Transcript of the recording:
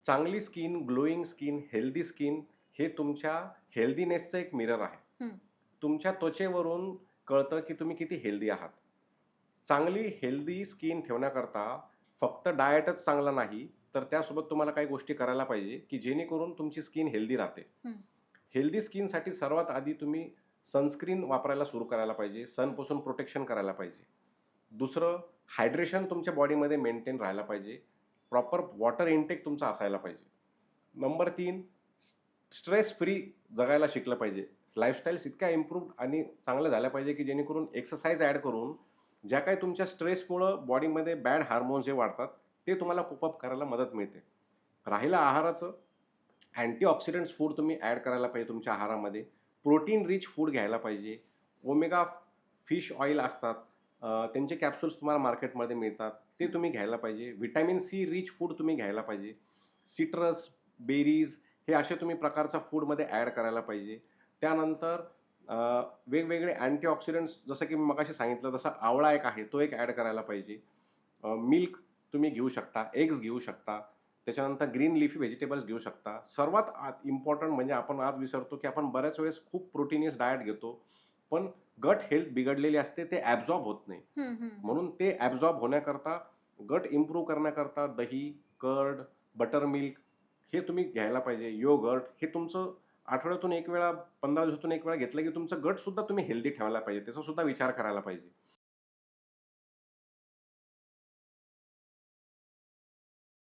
चांगली skin, glowing skin, healthy skin हे तुमच्या हेल्दीनेसचं एक मिरर आहे. हं, तुमच्या त्वचेवरून कळतं की तुम्ही किती हेल्दी आहात. चांगली हेल्दी स्किन ठेवण्याकरता फक्त डायटच चांगला नाही, तर त्यासोबत तुम्हाला काही गोष्टी करायला पाहिजे, की जेणेकरून तुमची स्किन हेल्दी राहते. हं, हेल्दी स्किनसाठी सर्वात आधी तुम्ही सनस्क्रीन वापरायला सुरू करायला पाहिजे. हं. सनपासून प्रोटेक्शन करायला पाहिजे. दुसरं हायड्रेशन तुमच्या बॉडीमध्ये मेंटेन राहायला पाहिजे. प्रॉपर वॉटर इनटेक तुमचा असायला पाहिजे. नंबर 3 स्ट्रेस फ्री जगायला शिकलं पाहिजे. लाईफस्टाईल्स इतक्या इम्प्रूव्ह आणि चांगल्या झाल्या पाहिजे, की जेणेकरून एक्सरसाइज ॲड करून ज्या काही तुमच्या स्ट्रेसमुळं बॉडीमध्ये बॅड हार्मोन्स जे वाढतात, ते तुम्हाला कोप अप करायला मदत मिळते. राहिलं आहाराचं, अँटीऑक्सिडंट्स फूड तुम्ही ॲड करायला पाहिजे तुमच्या आहारामध्ये. प्रोटीन रिच फूड घ्यायला पाहिजे. ओमेगा फिश ऑइल असतात. त्यांचे कॅप्सूल्स तुम्हाला मार्केटमध्ये मिळतात. ते हं. तुम्ही घ्यायला पाहिजे. व्हिटॅमिन सी रिच फूड तुम्ही घ्यायला पाहिजे. सिट्रस, बेरीज हे असे तुम्ही प्रकारचा फूडमध्ये ॲड करायला पाहिजे. त्यानंतर अ, वेगवेगळे अँटीऑक्सिडंट्स जसं की मी मगाशी सांगितलं तसं आवळा एक आहे, तो एक ॲड करायला पाहिजे. मिल्क तुम्ही घेऊ शकता, एग्ज घेऊ शकता. त्याच्यानंतर ग्रीन लीफी व्हेजिटेबल्स घेऊ शकता. सर्वात इम्पोर्टंट म्हणजे आपण आज विसरतो, की आपण बऱ्याच वेळेस खूप प्रोटीनियस डायट घेतो. पण गट हेल्थ बिघडलेली असते, ते ॲब्सॉर्ब होत नाही. हं, हं, हं. म्हणून ते ॲब्सॉर्ब होण्याकरता, गट इम्प्रूव्ह करण्याकरता दही, कर्ड, बटर मिल्क हे तुम्ही घ्यायला पाहिजे. योगर्ट हे तुमचं आठवड्यातून 1 वेळा, 15 दिवसातून 1 वेळा घेतलं, की तुमचं गटसुद्धा तुम्ही हेल्दी ठेवायला पाहिजे. त्याचा सुद्धा विचार करायला पाहिजे.